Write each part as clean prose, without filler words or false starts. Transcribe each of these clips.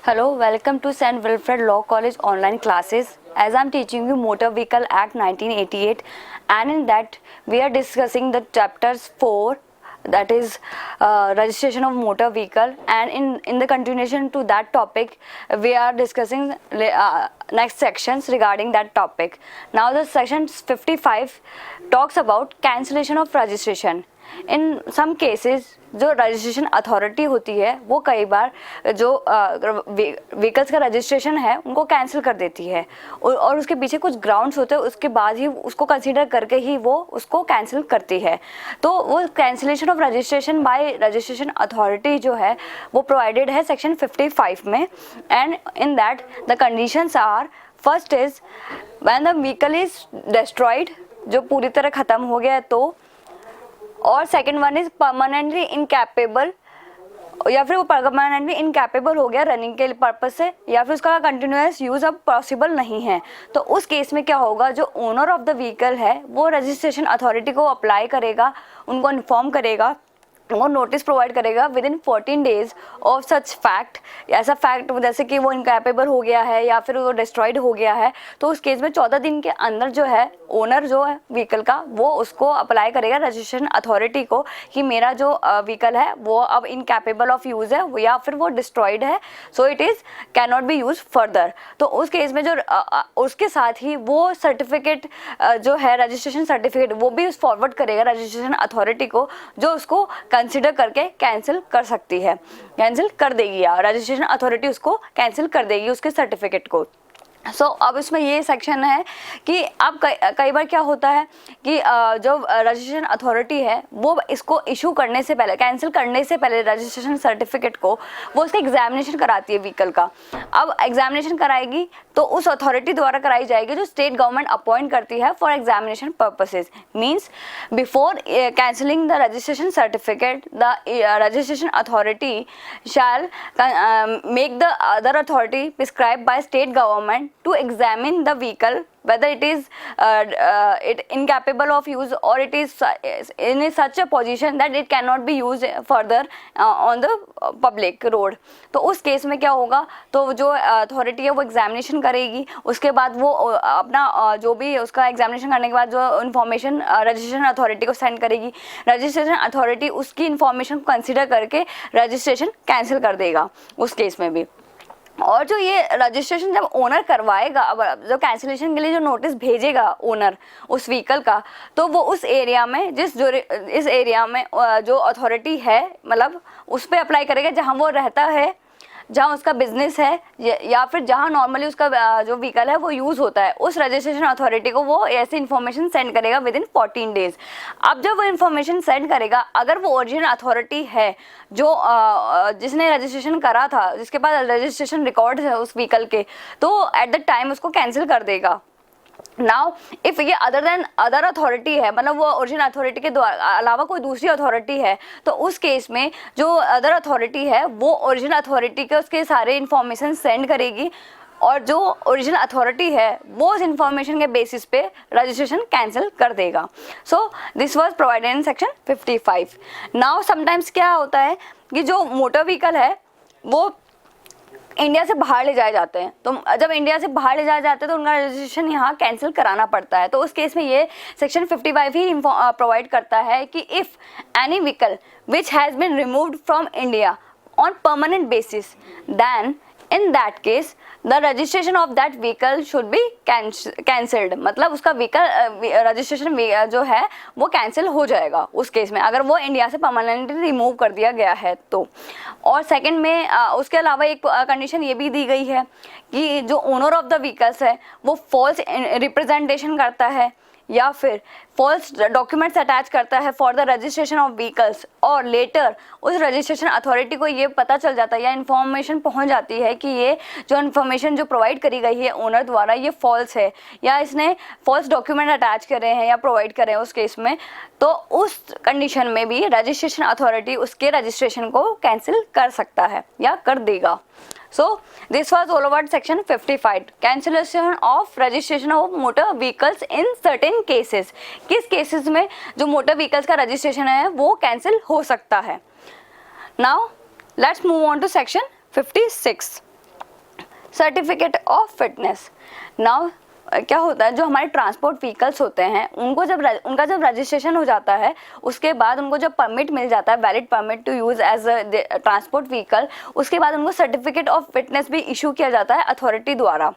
Hello, welcome to St. Wilfred Law College online classes. As I'm teaching you Motor Vehicle Act 1988, and in that we are discussing the chapters 4, that is registration of motor vehicle, and in the continuation to that topic we are discussing next sections regarding that topic. Now the section 55 talks about cancellation of registration. In some cases जो registration authority होती है वो कई बार जो vehicles का registration है उनको cancel कर देती है और उसके पीछे कुछ ग्राउंड्स होते हैं, उसके बाद ही उसको कंसीडर करके ही वो उसको कैंसिल करती है. तो वो cancellation of registration by registration authority जो है वो प्रोवाइडेड है सेक्शन 55 में. And in that the conditions are, first is when the vehicle is destroyed, जो पूरी तरह ख़त्म हो गया है तो, और second one is permanently incapable, या फिर वो परमानेंटली इनकैपेबल हो गया रनिंग के पर्पज से, या फिर उसका कंटिन्यूअस यूज अब पॉसिबल नहीं है. तो उस केस में क्या होगा, जो ओनर ऑफ द व्हीकल है वो रजिस्ट्रेशन अथॉरिटी को अप्लाई करेगा, उनको इन्फॉर्म करेगा, वो नोटिस प्रोवाइड करेगा with in 14 days of such fact. ऐसा फैक्ट जैसे कि वो इनकैपेबल हो गया है या फिर वो डिस्ट्रॉयड हो गया है, तो उस केस में 14 दिन के अंदर जो है ओनर जो है व्हीकल का वो उसको अप्लाई करेगा रजिस्ट्रेशन अथॉरिटी को कि मेरा जो व्हीकल है वो अब इनकैपेबल ऑफ यूज़ है या फिर वो डिस्ट्रॉयड है, so it is can not B use further. तो उस केस में जो उसके साथ ही वो सर्टिफिकेट जो है रजिस्ट्रेशन सर्टिफिकेट वो भी फॉरवर्ड करेगा रजिस्ट्रेशन अथॉरिटी को, जो उसको कंसिडर करके कैंसिल कर सकती है, कैंसिल कर देगी या रजिस्ट्रेशन अथॉरिटी उसको कैंसिल कर देगी उसके सर्टिफिकेट को. सो अब इसमें ये सेक्शन है कि अब कई बार क्या होता है कि जो रजिस्ट्रेशन अथॉरिटी है वो इसको इशू करने से पहले, कैंसिल करने से पहले रजिस्ट्रेशन सर्टिफिकेट को वो उसका एग्जामिनेशन कराती है व्हीकल का. अब एग्जामिनेशन कराएगी तो उस अथॉरिटी द्वारा कराई जाएगी जो स्टेट गवर्नमेंट अपॉइंट करती है for examination purposes. Means before cancelling the registration certificate the registration authority shell make the other authority prescribe by state government to examine the vehicle whether it is it incapable of use or it is in such a position that it cannot be used further on the public road. तो उस case में क्या होगा, तो जो authority है वो examination करेगी, उसके बाद वो अपना जो भी उसका एग्जामिनेशन करने के बाद जो इन्फॉर्मेशन रजिस्ट्रेशन अथॉरिटी को सेंड करेगी, रजिस्ट्रेशन अथॉरिटी उसकी इन्फॉर्मेशन को कंसिडर करके रजिस्ट्रेशन कैंसिल कर देगा उस केस में भी. और जो ये रजिस्ट्रेशन जब ओनर करवाएगा, अब जो कैंसिलेशन के लिए जो नोटिस भेजेगा ओनर उस व्हीकल का, तो वो उस एरिया में इस एरिया में जो अथॉरिटी है मतलब उस पर अप्लाई करेगा जहाँ वो रहता है, जहाँ उसका बिजनेस है, या फिर जहाँ नॉर्मली उसका जो व्हीकल है वो यूज़ होता है. उस रजिस्ट्रेशन अथॉरिटी को वो ऐसी इन्फॉर्मेशन सेंड करेगा विद इन 14 डेज. अब जब वो इन्फॉर्मेशन सेंड करेगा, अगर वो ओरिजिनल अथॉरिटी है जो जिसने रजिस्ट्रेशन करा था, जिसके पास रजिस्ट्रेशन रिकॉर्ड है उस व्हीकल के, तो एट द टाइम उसको कैंसिल कर देगा. नाउ इफ ये अदर अथॉरिटी है, मतलब वो ओरिजिनल अथॉरिटी के अलावा कोई दूसरी अथॉरिटी है, तो उस केस में जो अदर अथॉरिटी है वो ओरिजिनल अथॉरिटी के उसके सारे इन्फॉर्मेशन सेंड करेगी, और जो ओरिजिनल अथॉरिटी है वो उस इन्फॉर्मेशन के बेसिस पे रजिस्ट्रेशन कैंसिल कर देगा. सो this was provided in section 55. Now sometimes क्या होता है कि जो मोटर व्हीकल है वो इंडिया से बाहर ले जाए जाते हैं, तो जब इंडिया से बाहर ले जाए जाते हैं तो उनका रजिस्ट्रेशन यहाँ कैंसिल कराना पड़ता है. तो उस केस में ये सेक्शन 55 ही प्रोवाइड करता है कि if any vehicle which has been removed from India on permanent basis, then in that case the registration of that vehicle should be cancelled. मतलब उसका व्हीकल रजिस्ट्रेशन जो है वो कैंसिल हो जाएगा उस केस में, अगर वो इंडिया से परमानेंटली रिमूव कर दिया गया है तो. और सेकंड में उसके अलावा एक कंडीशन ये भी दी गई है कि जो ओनर ऑफ द व्हीकल्स है वो फॉल्स रिप्रेजेंटेशन करता है या फिर फॉल्स डॉक्यूमेंट्स अटैच करता है for the registration of vehicles, और लेटर उस रजिस्ट्रेशन अथॉरिटी को ये पता चल जाता है या इन्फॉर्मेशन पहुंच जाती है कि ये जो इन्फॉर्मेशन जो प्रोवाइड करी गई है ओनर द्वारा ये फॉल्स है, या इसने फॉल्स डॉक्यूमेंट अटैच करे हैं या प्रोवाइड करे हैं उस केस में, तो उस कंडीशन में भी रजिस्ट्रेशन अथॉरिटी उसके रजिस्ट्रेशन को कैंसिल कर सकता है या कर देगा. So this was all about section 55, cancellation of registration of motor vehicles in certain cases. किस केसेस में जो मोटर व्हीकल्स का रजिस्ट्रेशन है वो कैंसिल हो सकता है. Now let's move on to section 56. Certificate of fitness. Now क्या होता है, जो हमारे ट्रांसपोर्ट व्हीकल्स होते हैं उनको जब उनका जब रजिस्ट्रेशन हो जाता है, उसके बाद उनको जब परमिट मिल जाता है, valid permit to use as a transport vehicle, उसके बाद उनको सर्टिफिकेट ऑफ फिटनेस भी इशू किया जाता है अथॉरिटी द्वारा।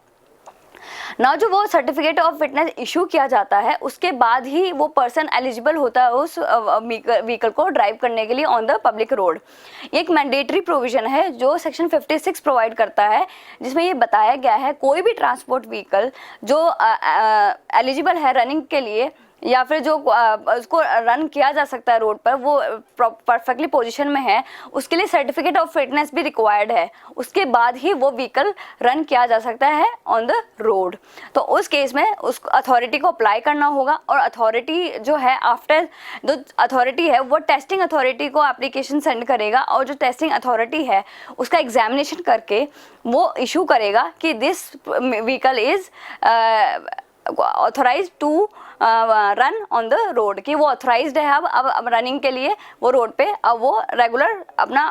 ना जो वो सर्टिफिकेट ऑफ फिटनेस इशू किया जाता है, उसके बाद ही वो पर्सन एलिजिबल होता है उस व्हीकल को ड्राइव करने के लिए ऑन द पब्लिक रोड। एक मैंडेटरी प्रोविजन है जो सेक्शन 56 प्रोवाइड करता है, जिसमें ये बताया गया है कोई भी ट्रांसपोर्ट व्हीकल जो एलिजिबल है रनिंग के लिए या फिर जो उसको रन किया जा सकता है रोड पर, वो परफेक्टली पोजीशन में है, उसके लिए सर्टिफिकेट ऑफ फिटनेस भी रिक्वायर्ड है। उसके बाद ही वो व्हीकल रन किया जा सकता है ऑन द रोड। तो उस केस में उस अथॉरिटी को अप्लाई करना होगा, और अथॉरिटी जो है आफ्टर जो अथॉरिटी है वो टेस्टिंग अथॉरिटी को एप्लीकेशन सेंड करेगा, और जो टेस्टिंग अथॉरिटी है उसका एग्जामिनेशन करके वो इशू करेगा कि this vehicle is authorised to run on the road, कि वो ऑथराइज्ड है अब रनिंग के लिए वो रोड पे अब वो रेगुलर अपना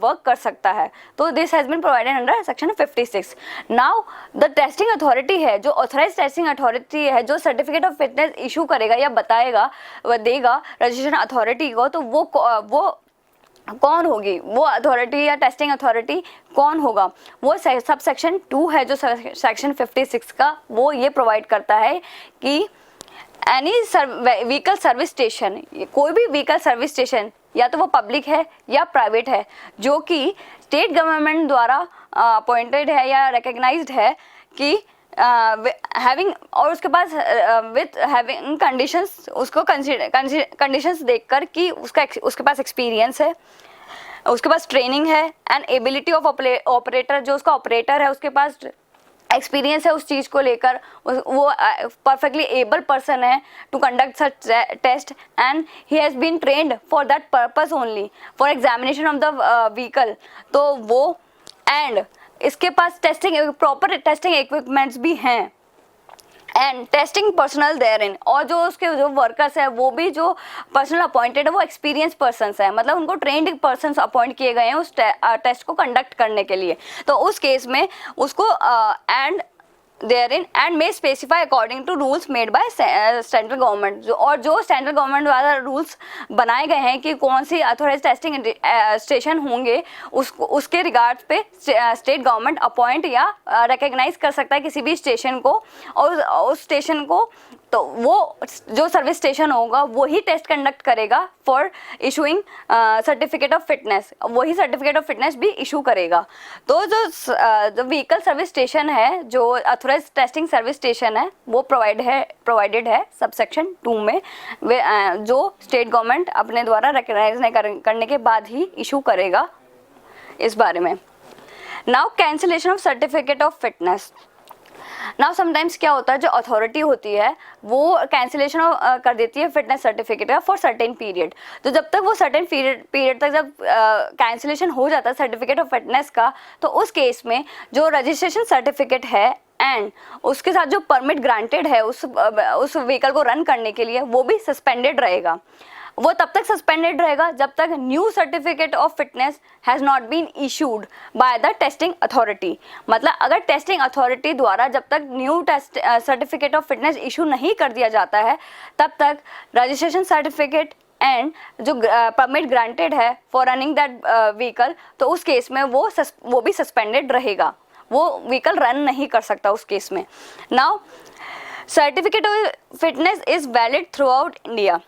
वर्क कर सकता है। तो this has been provided under section 56। Now the testing authority है, जो ऑथराइज्ड टेस्टिंग अथॉरिटी है, जो सर्टिफिकेट ऑफ फिटनेस इशू करेगा या बताएगा देगा रजिस्ट्रेशन अथॉरिटी को, तो वो कौन होगी, वो अथॉरिटी या टेस्टिंग अथॉरिटी कौन होगा? वो सब सेक्शन 2 है जो सेक्शन 56 का, वो ये प्रोवाइड करता है कि एनी व्हीकल सर्विस स्टेशन, कोई भी व्हीकल सर्विस स्टेशन या तो वो पब्लिक है या प्राइवेट है, जो कि स्टेट गवर्नमेंट द्वारा अपॉइंटेड है या रिकग्नाइज्ड है कि हैविंग, और उसके पास विथ हैविंग कंडीशंस, उसको कंडीशंस देखकर कि उसके पास एक्सपीरियंस है, उसके पास ट्रेनिंग है, एंड एबिलिटी ऑफ ऑपरेटर, जो उसका ऑपरेटर है उसके पास एक्सपीरियंस है उस चीज़ को लेकर, वो परफेक्टली एबल पर्सन है to conduct such test, and he has been trained for that purpose only for examination of the vehicle. तो वो एंड इसके पास प्रॉपर टेस्टिंग इक्विपमेंट्स भी हैं, and testing personnel there in, और जो उसके जो वर्कर्स है वो भी जो पर्सनल अपॉइंटेड है वो एक्सपीरियंस पर्सन्स है, मतलब उनको ट्रेंड पर्सन्स अपॉइंट किए गए हैं उस टेस्ट को कंडक्ट करने के लिए। तो उस केस में उसको and therein and may specify according to rules made by central government, और जो सेंट्रल गवर्नमेंट द्वारा रूल्स बनाए गए हैं कि कौन सी अथॉराइज टेस्टिंग स्टेशन होंगे, उसके रिगार्ड पे स्टेट गवर्नमेंट अपॉइंट या रिकग्नाइज कर सकता है किसी भी स्टेशन को, और उस स्टेशन को तो वो जो सर्विस स्टेशन होगा वही टेस्ट कंडक्ट करेगा for issuing certificate of fitness, वही सर्टिफिकेट ऑफ फिटनेस भी इशू करेगा। तो जो व्हीकल सर्विस स्टेशन है, जो अथॉराइज टेस्टिंग सर्विस स्टेशन है, वो प्रोवाइडेड है सबसेक्शन 2 में, जो स्टेट गवर्नमेंट अपने द्वारा रिकग्नाइज नहीं करने के बाद ही इशू करेगा इस बारे में। Now cancellation of certificate of fitness. Now sometimes क्या होता है, जो अथॉरिटी होती है वो कैंसिलेशन कर देती है फिटनेस सर्टिफिकेट का फॉर सर्टेन पीरियड। तो जब तक वो सर्टेन पीरियड तक जब कैंसिलेशन हो जाता है सर्टिफिकेट ऑफ फिटनेस का, तो उस केस में जो रजिस्ट्रेशन सर्टिफिकेट है एंड उसके साथ जो परमिट ग्रांटेड है उस व्हीकल को रन करने के लिए, वो भी सस्पेंडेड रहेगा। वो तब तक सस्पेंडेड रहेगा जब तक new certificate of fitness has not been issued by the testing authority. मतलब अगर टेस्टिंग अथॉरिटी द्वारा जब तक new certificate of fitness issue नहीं कर दिया जाता है, तब तक रजिस्ट्रेशन सर्टिफिकेट एंड जो परमिट ग्रांटेड है फॉर रनिंग दैट व्हीकल, तो उस केस में वो भी सस्पेंडेड रहेगा, वो व्हीकल रन नहीं कर सकता उस केस में। Now certificate of fitness is valid through out India.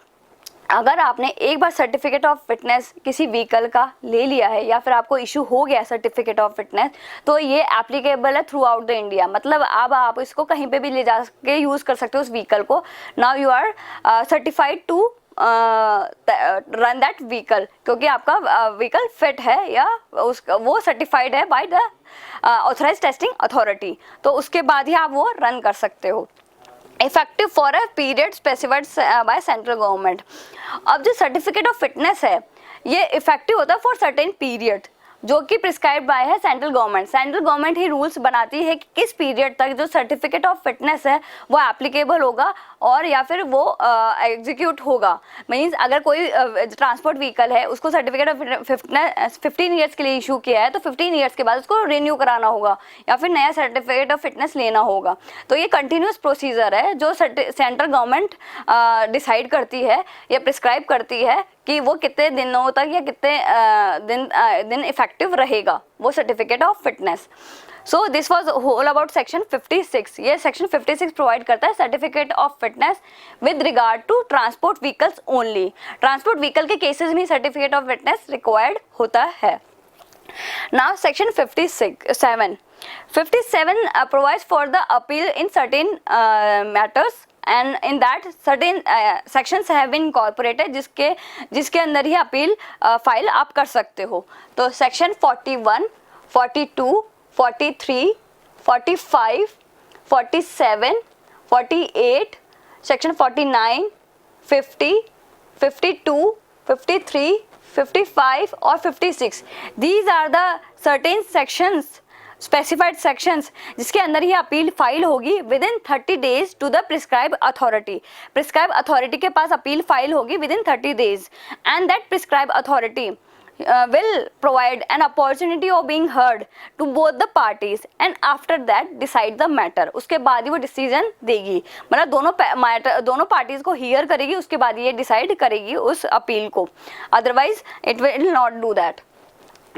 अगर आपने एक बार सर्टिफिकेट ऑफ फिटनेस किसी व्हीकल का ले लिया है या फिर आपको इशू हो गया सर्टिफिकेट ऑफ फिटनेस, तो ये एप्लीकेबल है थ्रू आउट द इंडिया। मतलब अब आप इसको कहीं पे भी ले जा के यूज़ कर सकते हो उस व्हीकल को। Now you are certified to run that vehicle, क्योंकि आपका व्हीकल फिट है या वो सर्टिफाइड है by the authorised testing authority, तो उसके बाद ही आप वो रन कर सकते हो। Effective for a period specified by central government. अब जो सर्टिफिकेट ऑफ फिटनेस है ये इफेक्टिव होता है फॉर सर्टेन पीरियड जो कि प्रिस्क्राइब बाय है सेंट्रल गवर्नमेंट। सेंट्रल गवर्नमेंट ही रूल्स बनाती है कि किस पीरियड तक जो सर्टिफिकेट ऑफ फिटनेस है वो एप्लीकेबल होगा और या फिर वो एग्जीक्यूट होगा। मीन्स अगर कोई ट्रांसपोर्ट व्हीकल है उसको सर्टिफिकेट ऑफ फिटनेस 15 ईयर्स के लिए इशू किया है तो 15 ईयर्स के बाद उसको रिन्यू कराना होगा या फिर नया सर्टिफिकेट ऑफ फिटनेस लेना होगा। तो ये कंटिन्यूस प्रोसीजर है जो सेंट्रल गवर्नमेंट डिसाइड करती है या प्रिस्क्राइब करती है कि वो कितने दिनों तक या कितने दिन इफेक्टिव रहेगा वो certificate of fitness. So this was whole about section 56। ये सेक्शन 56 प्रोवाइड करता है certificate of fitness with regard to transport vehicles only. Transport vehicle के केसेस में सर्टिफिकेट ऑफ फिटनेस रिक्वायर्ड होता है। Now section 57 provides for the appeal in certain matters and in that certain sections have been incorporated जिसके अंदर ही appeal file आप कर सकते हो। तो सेक्शन 41, 42, 43, 45, 47, 48, सेक्शन 49, 50, 52, 53, 55 और 56 these are the certain sections specified sections जिसके अंदर ही अपील फाइल होगी within 30 days to the prescribe authority. Prescribe authority के पास अपील फाइल होगी within 30 days and that prescribe authority will provide an opportunity of being heard to both the parties and after that decide the matter। उसके बाद ही वो decision देगी, मतलब दोनों parties को हियर करेगी, उसके बाद ये डिसाइड करेगी उस अपील को, otherwise it will not do that.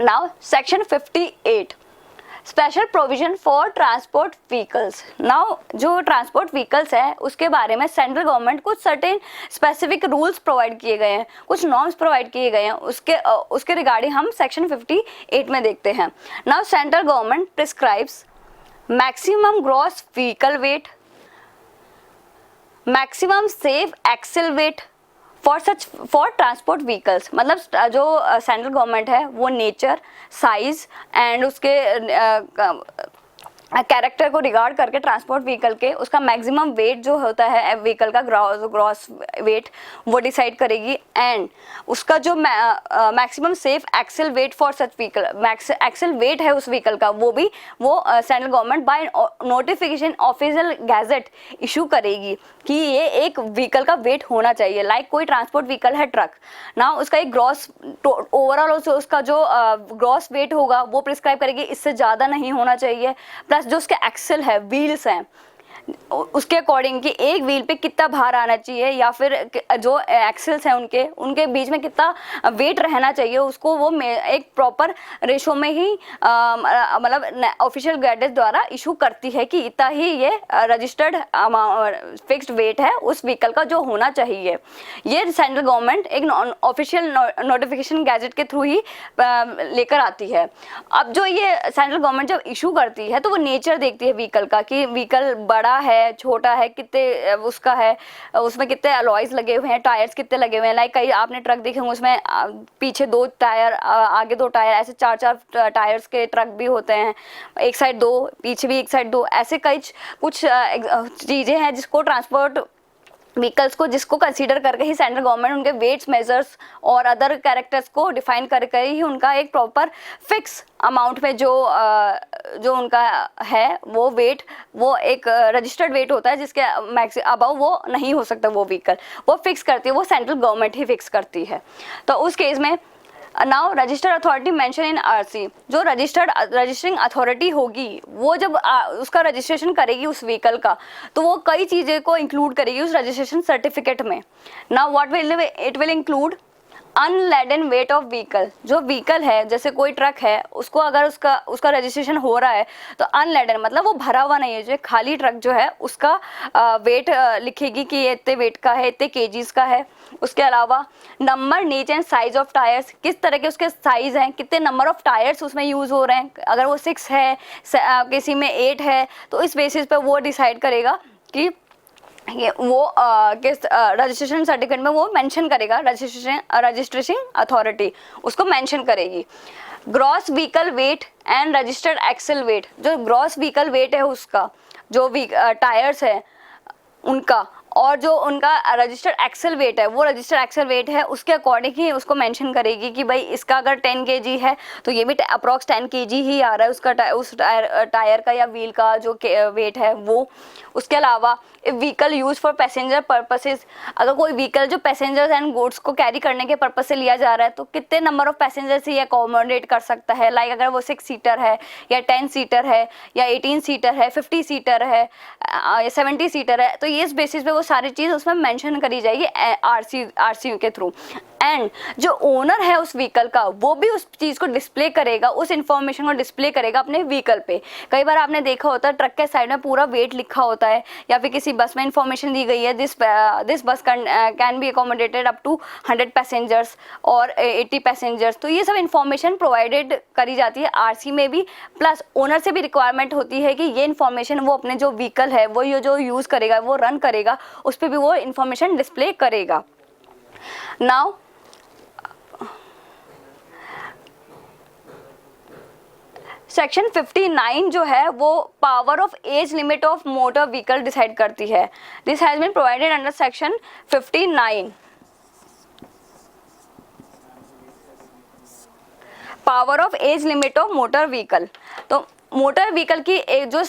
Now section 58 special provision for transport vehicles. Now जो ट्रांसपोर्ट व्हीकल्स है उसके बारे में सेंट्रल गवर्नमेंट कुछ सर्टेन स्पेसिफिक रूल्स प्रोवाइड किए गए हैं, कुछ नॉर्म्स प्रोवाइड किए गए हैं, उसके रिगार्डिंग हम सेक्शन 58 में देखते हैं। Now central government prescribes maximum gross vehicle weight, maximum safe axle weight for transport vehicles. मतलब जो सेंट्रल गवर्नमेंट है वो नेचर, साइज एंड उसके कैरेक्टर को रिगार्ड करके ट्रांसपोर्ट व्हीकल के उसका मैक्सिमम वेट जो होता है व्हीकल का ग्रॉस वेट वो डिसाइड करेगी एंड उसका जो maximum safe axle weight for such vehicle, axle weight है उस व्हीकल का वो भी वो central government by notification official gazette issue करेगी कि ये एक व्हीकल का वेट होना चाहिए। लाइक कोई ट्रांसपोर्ट व्हीकल है ट्रक ना, उसका एक ग्रॉस ओवरऑल उसका जो ग्रॉस वेट होगा वो प्रिस्क्राइब करेगी, इससे ज़्यादा नहीं होना चाहिए। प्लस जो उसके एक्सेल है, व्हील्स हैं, उसके अकॉर्डिंग कि एक व्हील पे कितना भार आना चाहिए या फिर जो एक्सेल्स हैं उनके बीच में कितना वेट रहना चाहिए, उसको वो एक प्रॉपर रेशो में ही मतलब ऑफिशियल गाइडेंस द्वारा इशू करती है कि इतना ही ये रजिस्टर्ड फिक्स्ड वेट है उस व्हीकल का जो होना चाहिए। ये सेंट्रल गवर्नमेंट एक ऑफिशियल नोटिफिकेशन गैजेट के थ्रू ही लेकर आती है। अब जो ये सेंट्रल गवर्नमेंट जब इशू करती है तो वो नेचर देखती है व्हीकल का कि व्हीकल बड़ा है, छोटा है, कितने उसका है, उसमें कितने अलॉयज लगे हुए हैं, टायर्स कितने लगे हुए हैं। लाइक कई आपने ट्रक देखे होंगे उसमें पीछे 2 टायर, आगे 2 टायर, ऐसे 4-4 टायर्स के ट्रक भी होते हैं, एक साइड 2, पीछे भी एक साइड 2, ऐसे कई कुछ चीज़ें हैं जिसको ट्रांसपोर्ट व्हीकल्स को जिसको कंसीडर करके ही सेंट्रल गवर्नमेंट उनके वेट्स, मेजर्स और अदर कैरेक्टर्स को डिफाइन करके ही उनका एक प्रॉपर फिक्स अमाउंट में जो उनका है वो वेट, वो एक रजिस्टर्ड वेट होता है जिसके मैक्स अबव वो नहीं हो सकता, वो व्हीकल वो फिक्स करती है, वो सेंट्रल गवर्नमेंट ही फिक्स करती है। तो उस केस में now registered authority mention in RC, जो रजिस्टरिंग अथॉरिटी होगी वो जब उसका रजिस्ट्रेशन करेगी उस व्हीकल का तो वो कई चीज़ें को इंक्लूड करेगी उस रजिस्ट्रेशन सर्टिफिकेट में। Now what will it will include unladen weight of vehicle. जो व्हीकल है जैसे कोई ट्रक है उसको अगर उसका रजिस्ट्रेशन हो रहा है तो अनलेडन मतलब वो भरा हुआ नहीं है, जो खाली ट्रक जो है उसका वेट लिखेगी कि ये इतने वेट का है, इतने केजीज का है। उसके अलावा नंबर, नेच एंड साइज ऑफ टायर्स, किस तरह के उसके साइज हैं, कितने नंबर ऑफ टायर्स उसमें यूज़ हो रहे हैं, अगर वो 6 है किसी में 8 है तो इस बेसिस पे वो डिसाइड करेगा कि ये वो किस रजिस्ट्रेशन सर्टिफिकेट में वो मेंशन करेगा, रजिस्ट्रेशन अथॉरिटी उसको मेंशन करेगी। Gross vehicle weight and registered axle weight, जो ग्रॉस व्हीकल वेट है उसका, जो टायर्स है उनका और जो उनका रजिस्टर्ड एक्सेल वेट है वो रजिस्टर्ड एक्सेल वेट है उसके अकॉर्डिंग ही उसको मेंशन करेगी कि भाई इसका अगर 10 kg है तो ये भी अप्रॉक्स 10 kg ही आ रहा है उसका उस टायर का या व्हील का जो वेट है वो। उसके अलावा if vehicle use for passenger purposes, अगर कोई व्हीकल जो पैसेंजर्स एंड गुड्स को कैरी करने के पर्पज से लिया जा रहा है तो कितने number of passengers he accommodate कर सकता है। लाइक अगर वो 6 सीटर है या 10 सीटर है या 18 सीटर है, 50 सीटर है या 70 सीटर है, तो ये इस बेसिस पे वो सारी चीज़ उसमें मेंशन करी जाएगी आरसी के थ्रू। एंड जो ओनर है उस व्हीकल का वो भी उस चीज़ को डिस्प्ले करेगा, उस इंफॉर्मेशन को डिस्प्ले करेगा अपने व्हीकल पे। कई बार आपने देखा होता है ट्रक के साइड में पूरा वेट लिखा होता है या फिर किसी बस में इंफॉर्मेशन दी गई है this bus can be accommodated up to 100 passengers और 80 पैसेंजर्स। तो ये सब इंफॉर्मेशन प्रोवाइडेड करी जाती है आरसी में भी, प्लस ओनर से भी रिक्वायरमेंट होती है कि ये इन्फॉर्मेशन वो अपने जो व्हीकल है वो ये जो यूज़ करेगा वो रन करेगा उस पर भी वो इन्फॉर्मेशन डिस्प्ले करेगा। नाउ सेक्शन 59 जो है वो power of age limit of motor vehicle decide करती है। This has been provided under section 59। Power of age limit of motor vehicle, तो मोटर व्हीकल की जो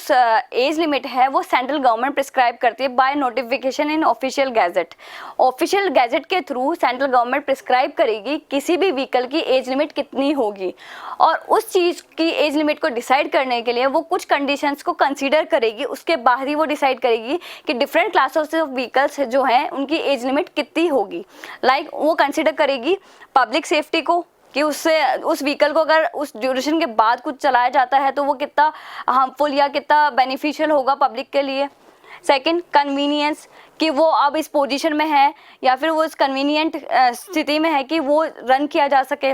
एज लिमिट है वो सेंट्रल गवर्नमेंट प्रिस्क्राइब करती है by notification in official gazette. Official gazette के थ्रू सेंट्रल गवर्नमेंट प्रिस्क्राइब करेगी किसी भी व्हीकल की एज लिमिट कितनी होगी, और उस चीज़ की एज लिमिट को डिसाइड करने के लिए वो कुछ कंडीशंस को कंसीडर करेगी। उसके बाद ही वो डिसाइड करेगी कि डिफरेंट क्लासेस ऑफ व्हीकल्स जो हैं उनकी एज लिमिट कितनी होगी। लाइक वो कंसीडर करेगी पब्लिक सेफ्टी को कि उससे उस व्हीकल को अगर उस ड्यूरेशन के बाद कुछ चलाया जाता है तो वो कितना हार्मफुल या कितना बेनिफिशियल होगा पब्लिक के लिए। सेकंड, कन्वीनियंस, कि वो अब इस पोजीशन में है या फिर वो इस कन्वीनियंट स्थिति में है कि वो रन किया जा सके।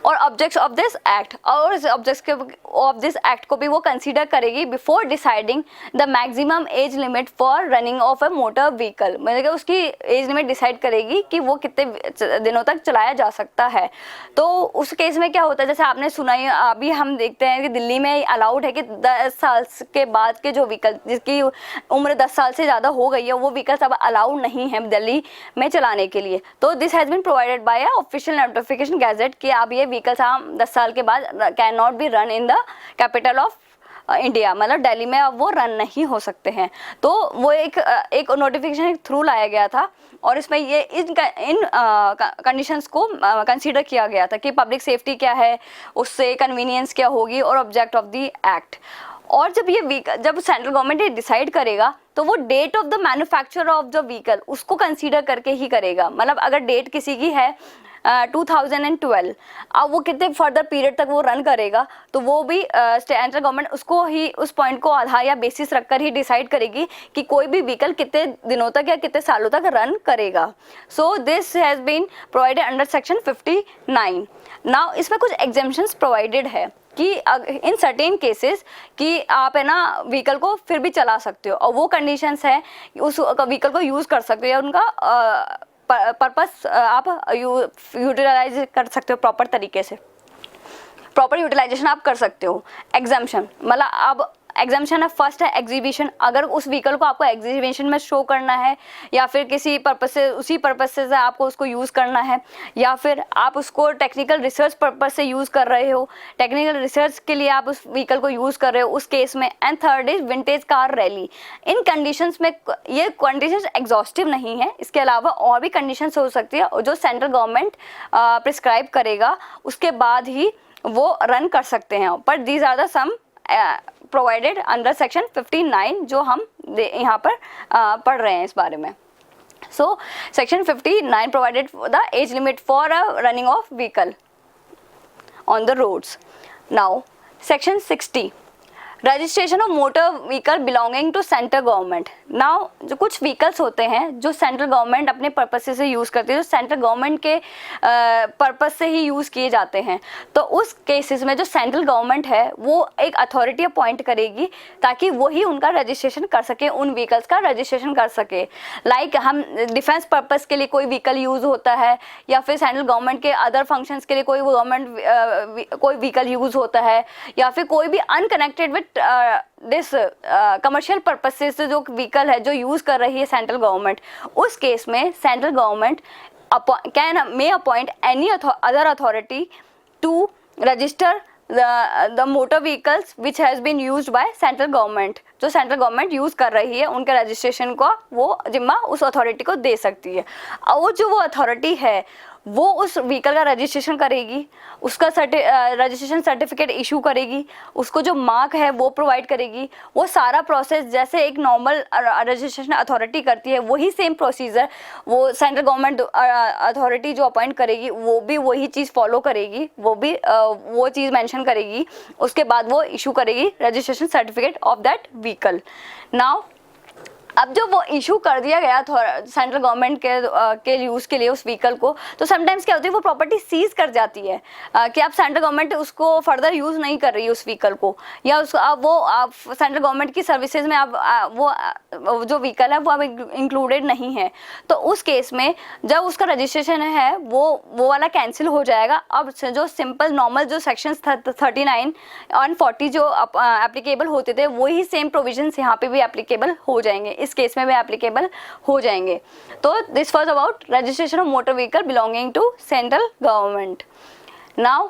और ऑब्जेक्ट्स ऑफ दिस एक्ट, और इस ऑब्जेक्ट्स ऑफ दिस एक्ट को भी वो कंसीडर करेगी before deciding the maximum age limit for running of a motor vehicle. मतलब कि उसकी एज लिमिट डिसाइड करेगी कि वो कितने दिनों तक चलाया जा सकता है। तो उस केस में क्या होता है, जैसे आपने सुना ही, अभी हम देखते हैं कि दिल्ली में अलाउड है कि 10 साल के बाद के जो व्हीकल जिसकी उम्र 10 साल से ज़्यादा हो गई है वो व्हीकल्स अब अलाउड नहीं है दिल्ली में चलाने के लिए। तो this has been provided by a official notification gazette कि अब ये व्हीकल्स हम 10 साल के बाद can not be run in the capital of India, मतलब दिल्ली में अब वो रन नहीं हो सकते हैं। तो वो एक नोटिफिकेशन थ्रू लाया गया था और इसमें ये इन कंडीशंस को कंसीडर किया गया था कि पब्लिक सेफ्टी क्या है, उससे कन्वीनियंस क्या होगी और ऑब्जेक्ट ऑफ द एक्ट। और जब सेंट्रल गवर्नमेंट ये डिसाइड करेगा तो वो date of the manufacture of the vehicle उसको कंसीडर करके ही करेगा। मतलब अगर डेट किसी की है 2012, अब वो कितने फर्दर पीरियड तक वो रन करेगा तो वो भी सेंट्रल गवर्नमेंट उसको ही उस पॉइंट को आधार या बेसिस रखकर ही डिसाइड करेगी कि कोई भी व्हीकल कितने दिनों तक या कितने सालों तक रन करेगा। So this has been provided under section 59। Now इसमें कुछ एग्जेम्पशंस प्रोवाइडेड है कि इन सर्टेन केसेस कि आप है ना व्हीकल को फिर भी चला सकते हो और वो कंडीशंस है उस व्हीकल को यूज़ कर सकते हो या उनका पर्पस आप यूटिलाइज कर सकते हो प्रॉपर तरीके से, प्रॉपर यूटिलाइजेशन आप कर सकते हो। एग्जाम्पशन, मतलब अब एग्जाम्पशन है फर्स्ट है एग्जीबिशन। अगर उस व्हीकल को आपको एग्जीबिशन में शो करना है या फिर किसी पर्पस से उसी पर्पस से आपको उसको यूज़ करना है या फिर आप उसको टेक्निकल रिसर्च पर्पस से यूज़ कर रहे हो, टेक्निकल रिसर्च के लिए आप उस व्हीकल को यूज़ कर रहे हो उस केस में। And third is vintage car rally. In conditions में ये कंडीशंस एग्जॉस्टिव नहीं है, इसके अलावा और भी कंडीशंस हो सकती है जो सेंट्रल गवर्नमेंट प्रिस्क्राइब करेगा उसके बाद ही वो रन कर सकते हैं। But these are the some provided under section 59 जो हम यहाँ पर पढ़ रहे हैं इस बारे में। So section 59 provided the age limit for running of vehicle on the roads. Now section 60 registration of motor vehicle belonging to central government. Now जो कुछ व्हीकल्स होते हैं जो सेंट्रल गवर्नमेंट अपने पर्पस से यूज़ करती है, जो सेंट्रल गवर्नमेंट के पर्पस से ही यूज़ किए जाते हैं, तो उस केसेस में जो सेंट्रल गवर्नमेंट है वो एक अथॉरिटी अपॉइंट करेगी ताकि वही उनका रजिस्ट्रेशन कर सके, उन व्हीकल्स का रजिस्ट्रेशन कर सके। लाइक हम डिफेंस पर्पस के लिए कोई व्हीकल यूज़ होता है या फिर सेंट्रल गवर्नमेंट के अदर फंक्शंस के लिए कोई व्हीकल यूज़ होता है या फिर कोई भी unconnected with this commercial purposes से जो व्हीकल है जो यूज़ कर रही है सेंट्रल गवर्नमेंट, उस केस में central government may appoint any other authority to register the motor vehicles which has been used by central government. जो सेंट्रल गवर्नमेंट यूज़ कर रही है उनके रजिस्ट्रेशन का वो जिम्मा उस अथॉरिटी को दे सकती है। और वो अथॉरिटी है वो उस व्हीकल का रजिस्ट्रेशन करेगी, उसका रजिस्ट्रेशन सर्टिफिकेट इशू करेगी, उसको जो मार्क है वो प्रोवाइड करेगी। वो सारा प्रोसेस जैसे एक नॉर्मल रजिस्ट्रेशन अथॉरिटी करती है वही सेम प्रोसीजर वो सेंट्रल गवर्नमेंट अथॉरिटी जो अपॉइंट करेगी वो भी वही चीज़ फॉलो करेगी, वो भी वो चीज़ मेंशन करेगी। उसके बाद वो इशू करेगी registration certificate of that vehicle. Now अब जो वो इशू कर दिया गया सेंट्रल गवर्नमेंट के यूज़ के लिए उस व्हीकल को, तो समटाइम्स क्या होती है वो प्रॉपर्टी सीज कर जाती है कि अब सेंट्रल गवर्नमेंट उसको फर्दर यूज़ नहीं कर रही है उस व्हीकल को, या उस अब वो सेंट्रल गवर्नमेंट की सर्विसेज में अब वो जो व्हीकल है वो अब इंक्लूडेड नहीं है। तो उस केस में जब उसका रजिस्ट्रेशन है वो वाला कैंसिल हो जाएगा। अब जो सिंपल नॉर्मल जो सेक्शंस 39 और 40 जो एप्लीकेबल होते थे वही सेम प्रोविजंस यहाँ पे भी एप्लीकेबल हो जाएंगे, इस केस में भी एप्लीकेबल हो जाएंगे। तो this was about registration of motor vehicle belonging to central government. Now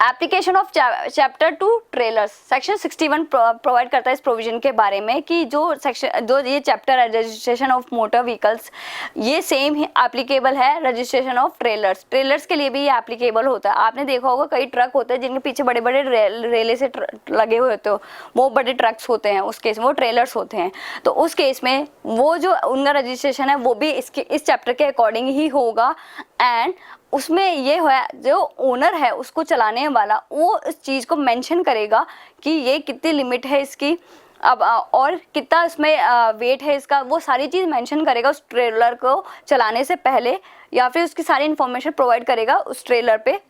application of chapter 2 trailers, section 61 provide करता है इस प्रोविजन के बारे में कि जो ये चैप्टर है रजिस्ट्रेशन ऑफ मोटर व्हीकल्स ये सेम ही एप्लीकेबल है रजिस्ट्रेशन ऑफ ट्रेलर्स। ट्रेलर्स के लिए भी ये एप्लीकेबल होता है। आपने देखा होगा कई ट्रक होते हैं जिनके पीछे बड़े बड़े रेले से लगे हुए होते हो, वो बड़े ट्रक्स होते हैं, उस केस में वो ट्रेलर्स होते हैं। तो उस केस में वो जो उनका रजिस्ट्रेशन है वो भी इस चैप्टर के अकॉर्डिंग ही होगा। एंड उसमें ये है जो ओनर है उसको चलाने वाला वो इस चीज़ को मेंशन करेगा कि ये कितनी लिमिट है इसकी, अब और कितना इसमें वेट है इसका, वो सारी चीज़ मेंशन करेगा उस ट्रेलर को चलाने से पहले, या फिर उसकी सारी इन्फॉर्मेशन प्रोवाइड करेगा उस ट्रेलर पे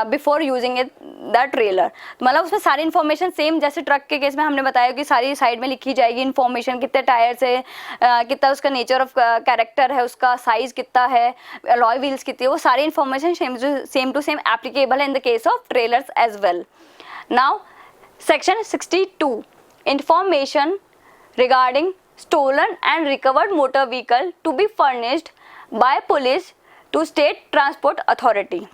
before using it the trailer. मतलब उसमें सारी इन्फॉर्मेशन सेम जैसे ट्रक के केस में हमने बताया कि सारी साइड में लिखी जाएगी इन्फॉर्मेशन, कितने टायर्स है, कितना उसका नेचर ऑफ कैरेक्टर है, उसका साइज कितना है, अलॉय व्हील्स कितनी है, वो सारी information same to same applicable है in the case of trailers as well. Now section 62 information regarding stolen and recovered motor vehicle to be furnished by police to state transport authority.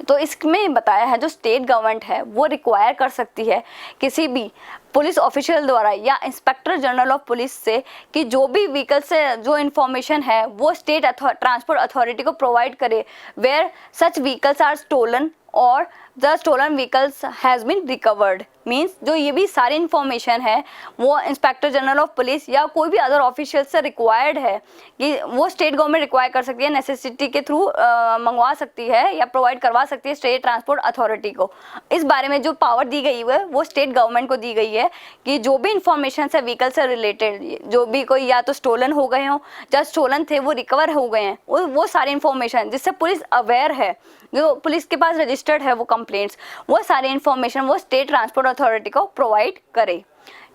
तो इसमें बताया है जो स्टेट गवर्नमेंट है वो require कर सकती है किसी भी पुलिस ऑफिशियल द्वारा या इंस्पेक्टर जनरल ऑफ पुलिस से कि जो भी व्हीकल से जो इन्फॉर्मेशन है वो स्टेट ट्रांसपोर्ट अथॉरिटी को प्रोवाइड करे where such vehicles are stolen और the stolen vehicles has been recovered. Means जो ये भी सारी इन्फॉर्मेशन है वो इंस्पेक्टर जनरल ऑफ पुलिस या कोई भी अदर ऑफिशियल से रिक्वायर्ड है कि वो स्टेट गवर्नमेंट रिक्वायर कर सकती है, नेसेसिटी के थ्रू मंगवा सकती है या प्रोवाइड करवा सकती है स्टेट ट्रांसपोर्ट अथॉरिटी को। इस बारे में जो पावर दी गई है वो स्टेट गवर्नमेंट को दी गई है कि जो भी इंफॉर्मेशन है व्हीकल से रिलेटेड, जो भी कोई या तो स्टोलन हो गए हों या स्टोलन थे वो रिकवर हो गए हैं, वो सारी इन्फॉर्मेशन जिससे पुलिस अवेयर है, जो पुलिस के पास रजिस्टर्ड है वो कंप्लेंट्स, वो सारी इन्फॉर्मेशन वो स्टेट ट्रांसपोर्ट अथॉरिटी को प्रोवाइड करे।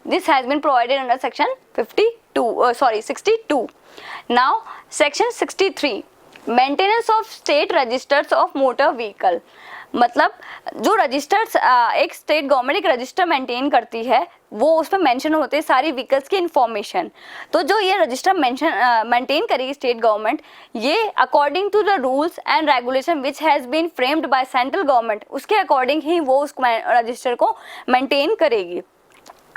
This has been provided under section 62। Now section 63 maintenance of state registers of motor vehicle. मतलब जो रजिस्टर्स एक स्टेट गवर्नमेंट एक रजिस्टर मेंटेन करती है वो उसमें मेंशन होते हैं सारी व्हीकल्स की इन्फॉर्मेशन। तो जो ये रजिस्टर मेंटेन करेगी स्टेट गवर्नमेंट ये according to the rules and regulation which has been framed by central government, उसके अकॉर्डिंग ही वो उस रजिस्टर को मेंटेन करेगी।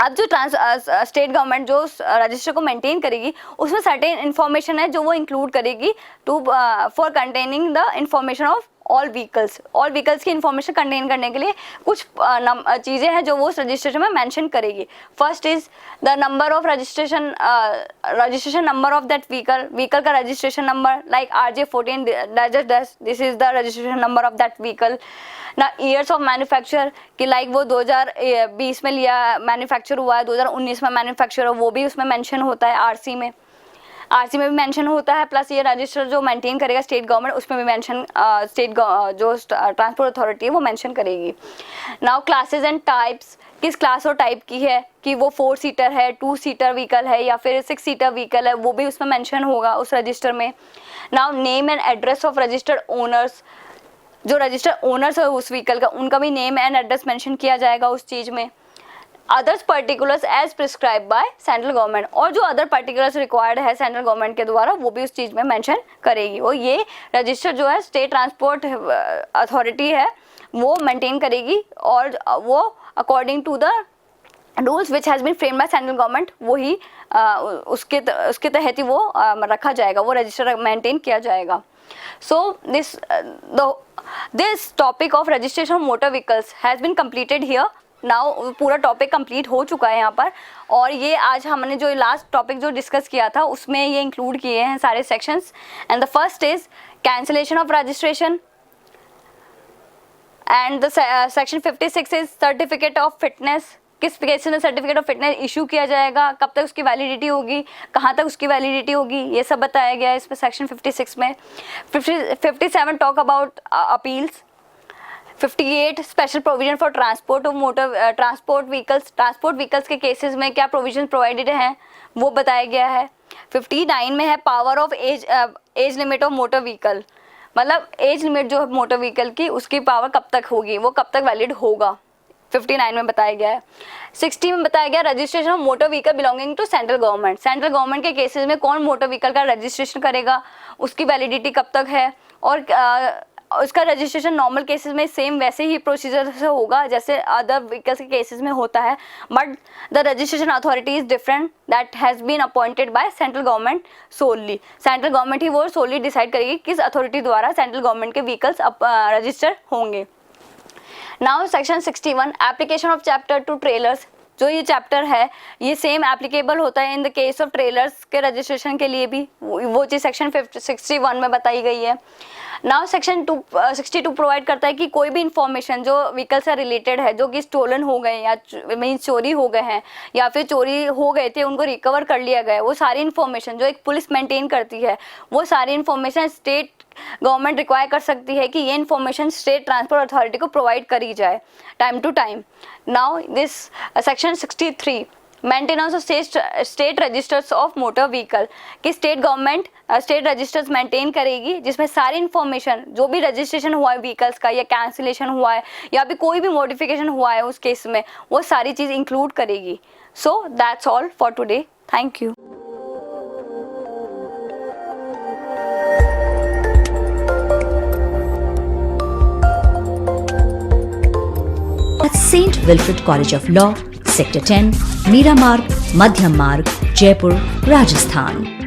अब जो स्टेट गवर्नमेंट जो रजिस्टर को मेंटेन करेगी उसमें सर्टेन इन्फॉर्मेशन है जो वो इंक्लूड करेगी to for containing the information of all vehicles की इन्फॉर्मेशन कंटेन करने के लिए कुछ चीज़ें हैं जो वो उस रजिस्ट्रेशन में मेंशन करेगी। First is the number of registration number of that vehicle का registration number like RJ14 this is the registration number of that vehicle. ना ईयर्स ऑफ मैन्युफैक्चर कि लाइक वो 2020 में लिया मैन्युफैक्चर हुआ है, 2019 में मैन्युफैक्चर हो वो भी उसमें मेंशन होता है, आरसी में भी मेंशन होता है। प्लस ये रजिस्टर जो मेंटेन करेगा स्टेट गवर्नमेंट उसमें भी मेंशन जो ट्रांसपोर्ट अथॉरिटी है वो मेंशन करेगी। नाउ क्लासेस एंड टाइप्स, किस क्लास और टाइप की है कि वो 4 सीटर है, 2 सीटर व्हीकल है या फिर 6 सीटर व्हीकल है, वो भी उसमें मेंशन होगा उस रजिस्टर में। Now name and address of registered owners, जो रजिस्टर्ड ओनर्स है उस व्हीकल का उनका भी नेम एंड एड्रेस मेंशन किया जाएगा उस चीज़ में। Others particulars as prescribe by central government, और जो अदर पर्टिकुलर्स रिक्वायर्ड है सेंट्रल गवर्नमेंट के द्वारा वो भी उस चीज़ में मेंशन करेगी। और ये रजिस्टर जो है स्टेट ट्रांसपोर्ट अथॉरिटी है वो मेंटेन करेगी, और वो according to the rules which has been framed by central government वही उसके तहत ही वो रखा जाएगा, वो रजिस्टर मेंटेन किया जाएगा। So this topic of registration of motor vehicles has been completed here. Now पूरा टॉपिक कंप्लीट हो चुका है यहाँ पर, और ये आज हमने जो लास्ट टॉपिक जो डिस्कस किया था उसमें ये इंक्लूड किए हैं सारे sections. And the first is cancellation of registration, and the section 56 is certificate of fitness. किस केस में सर्टिफिकेट ऑफ फिटनेस इशू किया जाएगा, कब तक उसकी वैलिडिटी होगी, कहाँ तक उसकी वैलिडिटी होगी, ये सब बताया गया है इसमें सेक्शन 56 में। 57 talk about appeals. 58 special provision for transport of motor transport vehicles के केसेस में क्या प्रोविजन प्रोवाइडेड हैं वो बताया गया है। 59 में है power of age limit of motor vehicle, मतलब एज लिमिट जो है मोटर व्हीकल की उसकी पावर कब तक होगी, वो कब तक वैलिड होगा, 59 में बताया गया है। 60 में बताया गया registration of motor vehicle belonging to central government. Central government के केसेस में कौन मोटर व्हीकल का रजिस्ट्रेशन करेगा, उसकी वैलिडिटी कब तक है, और उसका रजिस्ट्रेशन नॉर्मल केसेस में सेम वैसे ही प्रोसीजर से होगा जैसे अदर व्हीकल्स के केसेस में होता है, but the registration authority is different that has been appointed by central government solely. Central government ही वो सोलली डिसाइड करेगी किस अथॉरिटी द्वारा सेंट्रल गवर्नमेंट के व्हीकल्स रजिस्टर होंगे। Now section 61 application of chapter to trailers. जो ये चैप्टर है ये सेम एप्लीकेबल होता है in the case of trailers के रजिस्ट्रेशन के लिए भी, वो चीज़ सेक्शन 61 में बताई गई है। नाउ सेक्शन 62 प्रोवाइड करता है कि कोई भी इंफॉर्मेशन जो व्हीकल से रिलेटेड है जो कि स्टोलन हो गए या मीन्स चोरी हो गए हैं या फिर चोरी हो गए थे उनको रिकवर कर लिया गया है, वो सारी इन्फॉर्मेशन जो एक पुलिस मेंटेन करती है वो सारी इन्फॉर्मेशन स्टेट गवर्नमेंट रिक्वायर कर सकती है कि ये इन्फॉर्मेशन स्टेट ट्रांसपोर्ट अथॉरिटी को प्रोवाइड करी जाए time to time. Now this section 63 maintenance of state registers of motor vehicle कि state government state registers maintain करेगी जिसमें सारी इन्फॉर्मेशन जो भी रजिस्ट्रेशन हुआ है व्हीकल्स का या कैंसिलेशन हुआ है या भी कोई भी मॉडिफिकेशन हुआ है उस केस में वो सारी चीज़ इंक्लूड करेगी। So that's all for today, thank you. At St. Wilfrid College of Law, Sector 10, Meera Marg, Madhyam Marg, Jaipur, Rajasthan.